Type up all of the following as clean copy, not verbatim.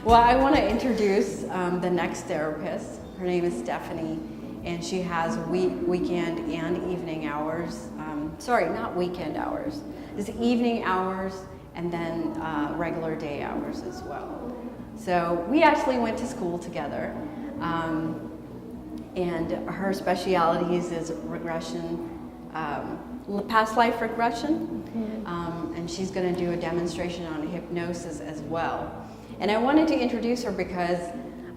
Well, I want to introduce the next therapist. Her name is Stefani, and she has weekend and evening hours. Sorry, not weekend hours. It's evening hours and then regular day hours as well. So we actually went to school together, and her specialities is regression, past life regression, and she's going to do a demonstration on hypnosis as well. And I wanted to introduce her because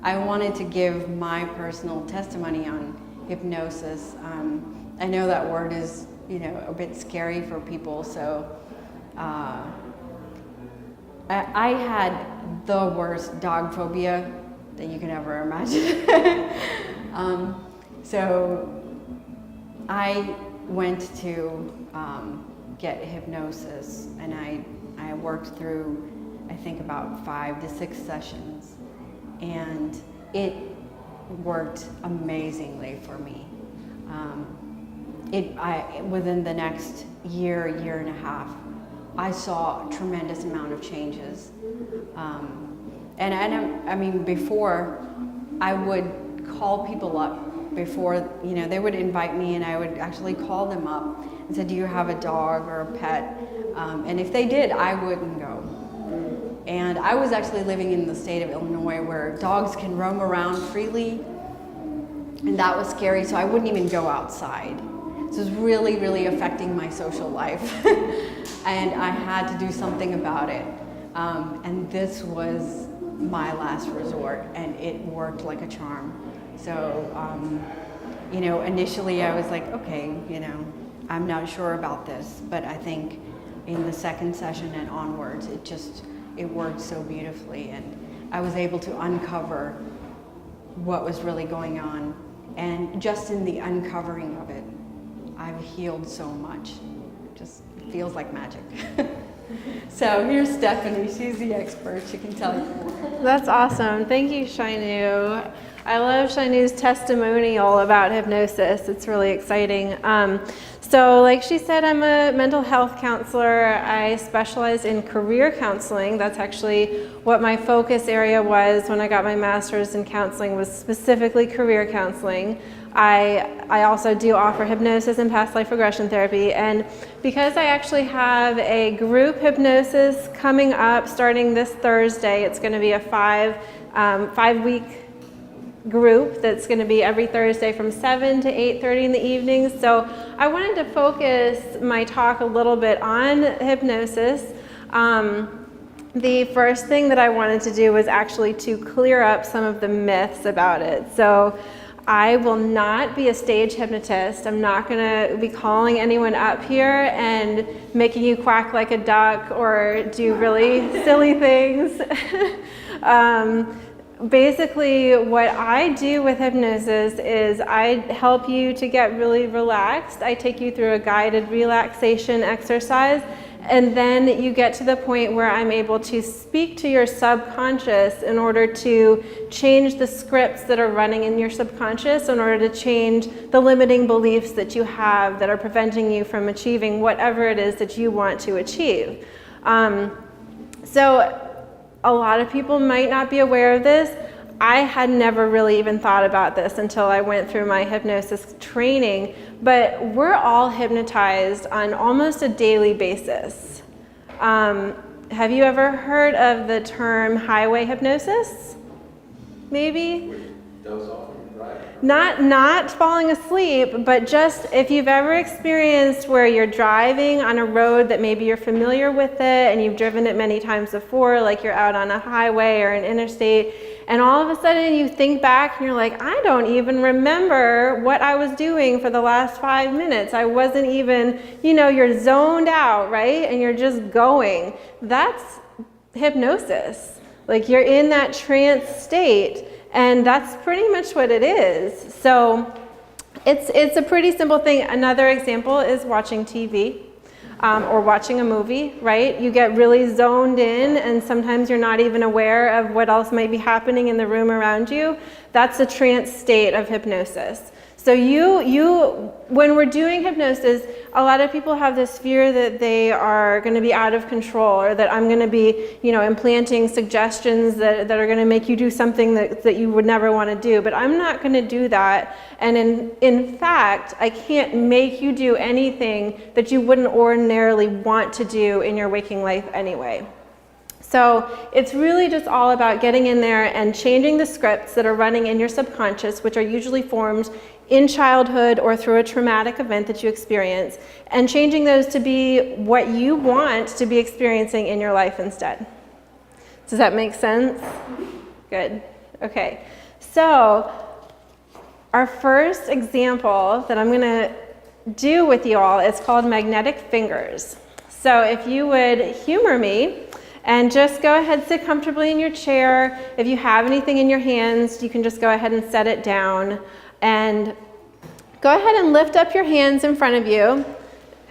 I wanted to give my personal testimony on hypnosis. I know that word is, a bit scary for people, so I had the worst dog phobia that you can ever imagine. So I went to get hypnosis, and I worked through, I think, about 5 to 6 sessions, and it worked amazingly for me. Within the next year and a half, I saw a tremendous amount of changes. Before, I would call people up before, they would invite me, and I would actually call them up and say, do you have a dog or a pet? And if they did, I wouldn't go. And I was actually living in the state of Illinois where dogs can roam around freely, and that was scary, so I wouldn't even go outside. So it was really, really affecting my social life, and I had to do something about it. And this was my last resort, and it worked like a charm. So, initially I was like, okay, I'm not sure about this, but I think in the second session and onwards, it worked so beautifully, and I was able to uncover what was really going on. And just in the uncovering of it, I've healed so much. It just feels like magic. So here's Stefani. She's the expert. She can tell you more. That's awesome. Thank you, Shainu. I love Shainu's testimonial about hypnosis. It's really exciting. So like she said, I'm a mental health counselor. I specialize in career counseling. That's actually what my focus area was when I got my master's in counseling, was specifically career counseling. I also do offer hypnosis and past life regression therapy, and because I actually have a group hypnosis coming up starting this Thursday, it's going to be a 5-week group that's going to be every Thursday from 7 to 8:30 in the evening. So I wanted to focus my talk a little bit on hypnosis. The first thing that I wanted to do was actually to clear up some of the myths about it. So I will not be a stage hypnotist. I'm not going to be calling anyone up here and making you quack like a duck or do really silly things. Basically, what I do with hypnosis is I help you to get really relaxed. I take you through a guided relaxation exercise, and then you get to the point where I'm able to speak to your subconscious in order to change the scripts that are running in your subconscious, in order to change the limiting beliefs that you have that are preventing you from achieving whatever it is that you want to achieve. So a lot of people might not be aware of this. I had never really even thought about this until I went through my hypnosis training, but we're all hypnotized on almost a daily basis. Have you ever heard of the term highway hypnosis? Maybe? Doze off and drive. Not falling asleep, but just if you've ever experienced where you're driving on a road that maybe you're familiar with it and you've driven it many times before, like you're out on a highway or an interstate, and all of a sudden you think back and you're like, I don't even remember what I was doing for the last 5 minutes. I wasn't even, you're zoned out, right? And you're just going. That's hypnosis. Like you're in that trance state. And that's pretty much what it is. So it's a pretty simple thing. Another example is watching TV or watching a movie, right? You get really zoned in, and sometimes you're not even aware of what else might be happening in the room around you. That's a trance state of hypnosis. So when we're doing hypnosis, a lot of people have this fear that they are going to be out of control, or that I'm going to be, implanting suggestions that are going to make you do something that you would never want to do. But I'm not going to do that. And in fact, I can't make you do anything that you wouldn't ordinarily want to do in your waking life anyway. So it's really just all about getting in there and changing the scripts that are running in your subconscious, which are usually formed in childhood or through a traumatic event that you experience, and changing those to be what you want to be experiencing in your life instead. Does that make sense? Good. Okay. So our first example that I'm going to do with you all is called magnetic fingers. So if you would humor me, and just go ahead, sit comfortably in your chair. If you have anything in your hands, you can just go ahead and set it down. And go ahead and lift up your hands in front of you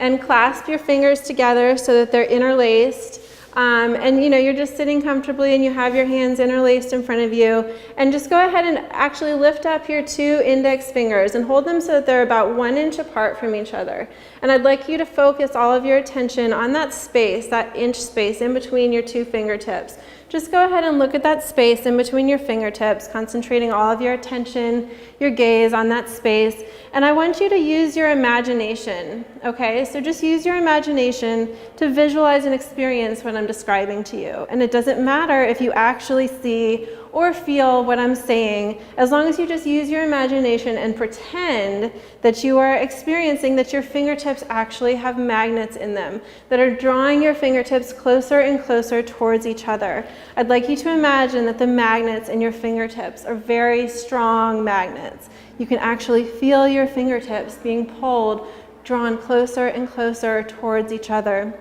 and clasp your fingers together so that they're interlaced. And you're just sitting comfortably and you have your hands interlaced in front of you. And just go ahead and actually lift up your 2 index fingers and hold them so that they're about 1 inch apart from each other. And I'd like you to focus all of your attention on that space, that inch space in between your 2 fingertips. Just go ahead and look at that space in between your fingertips, concentrating all of your attention, your gaze on that space. And I want you to use your imagination, okay? So just use your imagination to visualize and experience what I'm describing to you. And it doesn't matter if you actually see or feel what I'm saying, as long as you just use your imagination and pretend that you are experiencing that your fingertips actually have magnets in them that are drawing your fingertips closer and closer towards each other. I'd like you to imagine that the magnets in your fingertips are very strong magnets. You can actually feel your fingertips being pulled, drawn closer and closer towards each other.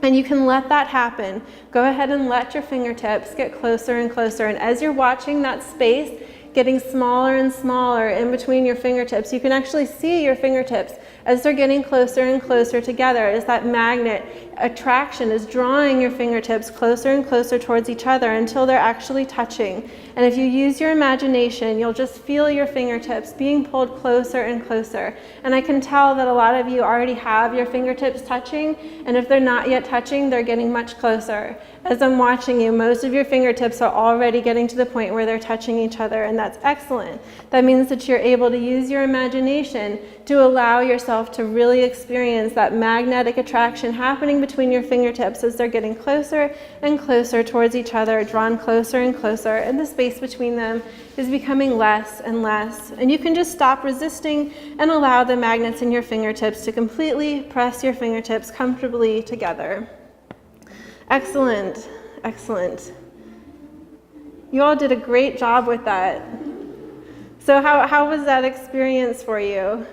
And you can let that happen. Go ahead and let your fingertips get closer and closer. And as you're watching that space getting smaller and smaller in between your fingertips, you can actually see your fingertips as they're getting closer and closer together, as that magnet attraction is drawing your fingertips closer and closer towards each other until they're actually touching. And if you use your imagination, you'll just feel your fingertips being pulled closer and closer. And I can tell that a lot of you already have your fingertips touching, and if they're not yet touching, they're getting much closer. As I'm watching you, most of your fingertips are already getting to the point where they're touching each other, and that's excellent. That means that you're able to use your imagination to allow yourself to really experience that magnetic attraction happening between your fingertips as they're getting closer and closer towards each other, drawn closer and closer, and the space between them is becoming less and less. And you can just stop resisting and allow the magnets in your fingertips to completely press your fingertips comfortably together. Excellent, excellent. You all did a great job with that. So how was that experience for you?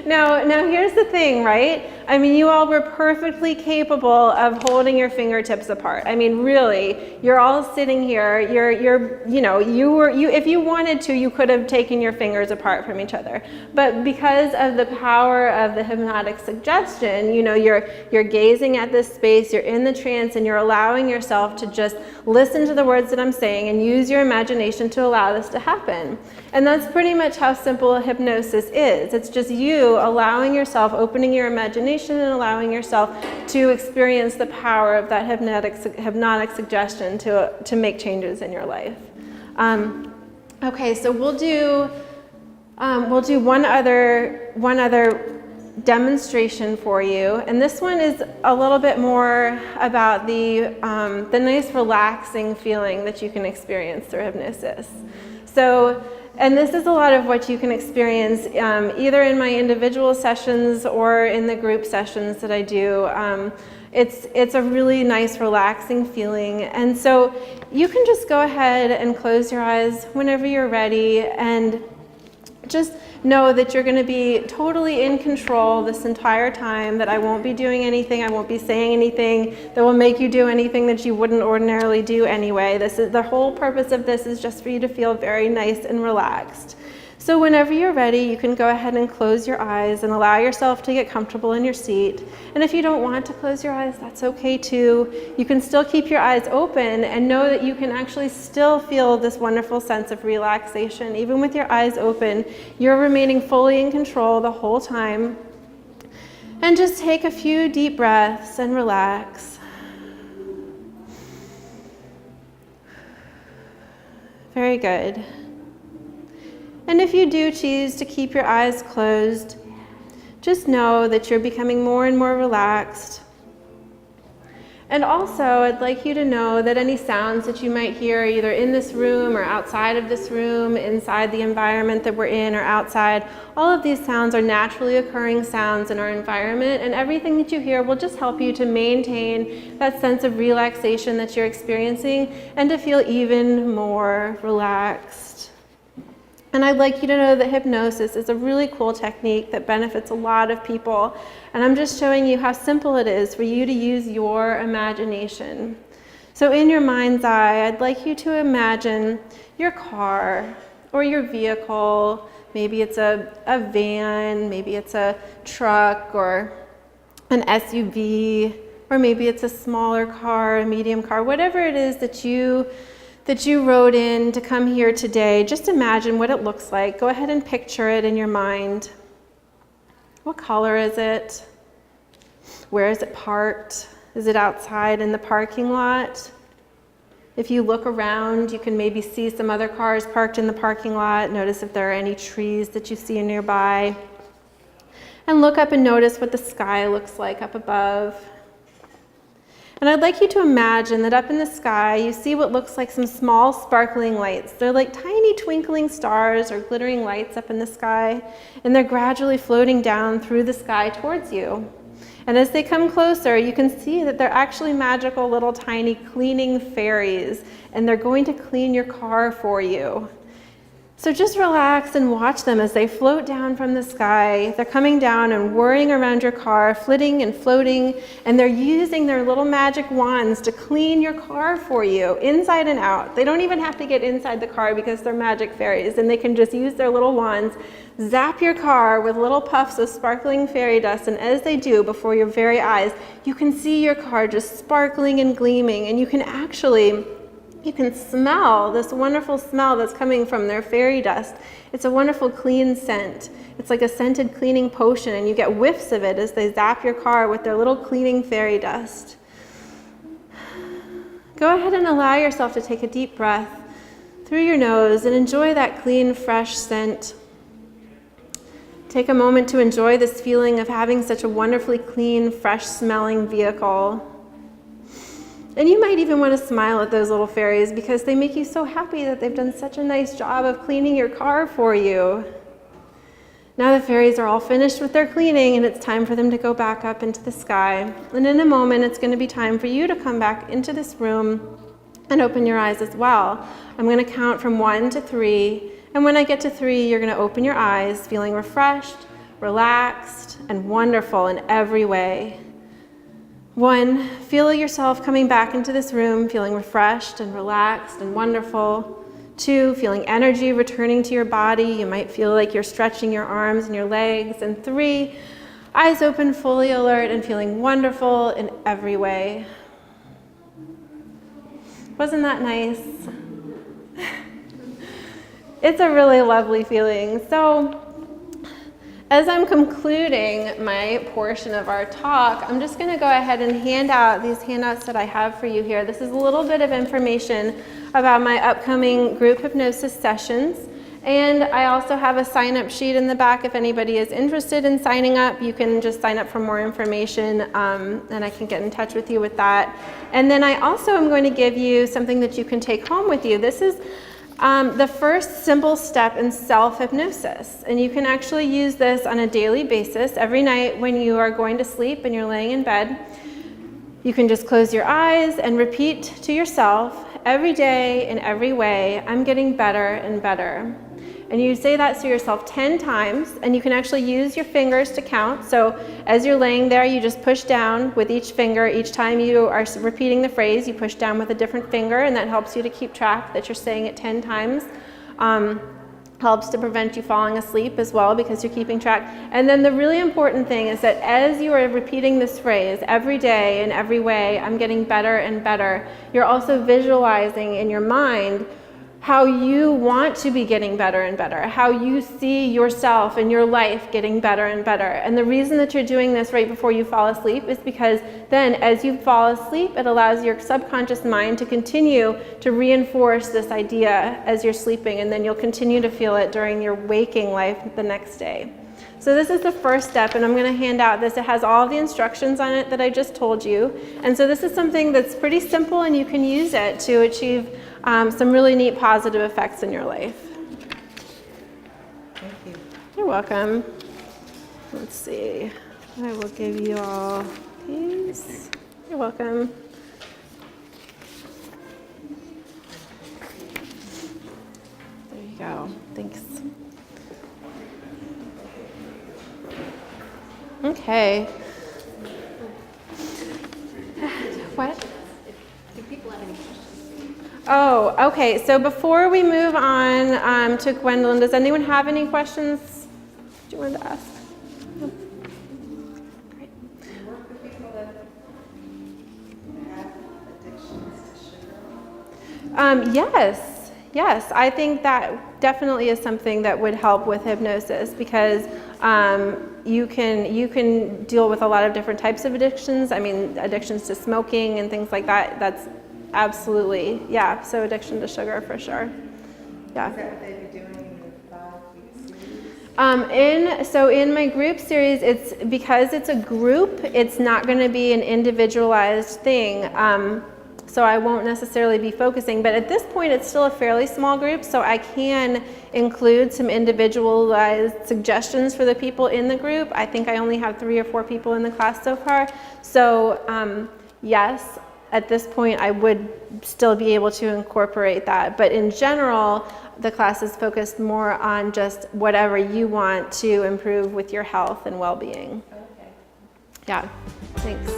Now here's the thing, right? I mean, you all were perfectly capable of holding your fingertips apart. I mean, really, you're all sitting here. If you wanted to, you could have taken your fingers apart from each other. But because of the power of the hypnotic suggestion, you're gazing at this space, you're in the trance, and you're allowing yourself to just listen to the words that I'm saying and use your imagination to allow this to happen. And that's pretty much how simple hypnosis is. It's just you allowing yourself, opening your imagination and allowing yourself to experience the power of that hypnotic suggestion to make changes in your life. Okay, so we'll do one other demonstration for you, and this one is a little bit more about the nice relaxing feeling that you can experience through hypnosis. And this is a lot of what you can experience either in my individual sessions or in the group sessions that I do. It's a really nice relaxing feeling. And so you can just go ahead and close your eyes whenever you're ready and just know that you're going to be totally in control this entire time, that I won't be doing anything, I won't be saying anything that will make you do anything that you wouldn't ordinarily do anyway. The whole purpose of this is just for you to feel very nice and relaxed. So whenever you're ready, you can go ahead and close your eyes and allow yourself to get comfortable in your seat. And if you don't want to close your eyes, that's okay too. You can still keep your eyes open and know that you can actually still feel this wonderful sense of relaxation. Even with your eyes open, you're remaining fully in control the whole time. And just take a few deep breaths and relax. Very good. And if you do choose to keep your eyes closed, just know that you're becoming more and more relaxed. And also, I'd like you to know that any sounds that you might hear either in this room or outside of this room, inside the environment that we're in or outside, all of these sounds are naturally occurring sounds in our environment, and everything that you hear will just help you to maintain that sense of relaxation that you're experiencing and to feel even more relaxed. And I'd like you to know that hypnosis is a really cool technique that benefits a lot of people. And I'm just showing you how simple it is for you to use your imagination. So in your mind's eye, I'd like you to imagine your car or your vehicle. Maybe it's a van, maybe it's a truck or an SUV, or maybe it's a smaller car, a medium car, whatever it is that you rode in to come here today. Just imagine what it looks like. Go ahead and picture it in your mind. What color is it? Where is it parked? Is it outside in the parking lot? If you look around, you can maybe see some other cars parked in the parking lot. Notice if there are any trees that you see nearby. And look up and notice what the sky looks like up above. And I'd like you to imagine that up in the sky, you see what looks like some small sparkling lights. They're like tiny twinkling stars or glittering lights up in the sky, and they're gradually floating down through the sky towards you. And as they come closer, you can see that they're actually magical little tiny cleaning fairies, and they're going to clean your car for you. So just relax and watch them as they float down from the sky. They're coming down and whirring around your car, flitting and floating, and they're using their little magic wands to clean your car for you, inside and out. They don't even have to get inside the car because they're magic fairies, and they can just use their little wands, zap your car with little puffs of sparkling fairy dust, and as they do, before your very eyes, you can see your car just sparkling and gleaming, and you can smell this wonderful smell that's coming from their fairy dust. It's a wonderful clean scent. It's like a scented cleaning potion, and you get whiffs of it as they zap your car with their little cleaning fairy dust. Go ahead and allow yourself to take a deep breath through your nose and enjoy that clean, fresh scent. Take a moment to enjoy this feeling of having such a wonderfully clean, fresh smelling vehicle. And you might even want to smile at those little fairies because they make you so happy that they've done such a nice job of cleaning your car for you. Now the fairies are all finished with their cleaning, and it's time for them to go back up into the sky. And in a moment, it's going to be time for you to come back into this room and open your eyes as well. I'm going to count from 1 to 3. And when I get to 3, you're going to open your eyes, feeling refreshed, relaxed, and wonderful in every way. 1, feel yourself coming back into this room, feeling refreshed and relaxed and wonderful. 2, feeling energy returning to your body. You might feel like you're stretching your arms and your legs. And 3, eyes open, fully alert, and feeling wonderful in every way. Wasn't that nice? It's a really lovely feeling. So, as I'm concluding my portion of our talk, I'm just going to go ahead and hand out these handouts that I have for you here. This is a little bit of information about my upcoming group hypnosis sessions. And I also have a sign-up sheet in the back. If anybody is interested in signing up, you can just sign up for more information, and I can get in touch with you with that. And then I also am going to give you something that you can take home with you. This is the first simple step in self-hypnosis, and you can actually use this on a daily basis. Every night when you are going to sleep and you're laying in bed, you can just close your eyes and repeat to yourself, every day in every way, I'm getting better and better. And you say that to yourself 10 times, and you can actually use your fingers to count. So as you're laying there, you just push down with each finger. Each time you are repeating the phrase, you push down with a different finger, and that helps you to keep track that you're saying it 10 times. helps to prevent you falling asleep as well because you're keeping track. And then the really important thing is that as you are repeating this phrase every day in every way, I'm getting better and better, you're also visualizing in your mind how you want to be getting better and better, how you see yourself and your life getting better and better. And the reason that you're doing this right before you fall asleep is because then as you fall asleep, it allows your subconscious mind to continue to reinforce this idea as you're sleeping, and then you'll continue to feel it during your waking life the next day. So this is the first step, and I'm going to hand out this. It has all the instructions on it that I just told you. And so this is something that's pretty simple, and you can use it to achieve some really neat positive effects in your life. Thank you. You're welcome. Let's see. I will give you all these. You're welcome. There you go. Thanks. Okay. What? Do people have any questions? Oh, okay. So before we move on to Gwendolyn, does anyone have any questions? Do you want to ask? No. Great. Do you work with people that have addictions to sugar? Yes. I think that definitely is something that would help with hypnosis because you can deal with a lot of different types of addictions. I mean, addictions to smoking and things like that. That's absolutely, yeah. So addiction to sugar for sure. Yeah. Is that what they'd be doing in the 5-week series? In my group series, it's because it's a group, it's not going to be an individualized thing. So I won't necessarily be focusing, but at this point it's still a fairly small group, so I can include some individualized suggestions for the people in the group. I think I only have 3 or 4 people in the class so far. So yes, at this point I would still be able to incorporate that, but in general, the class is focused more on just whatever you want to improve with your health and well-being. Okay. Yeah, thanks.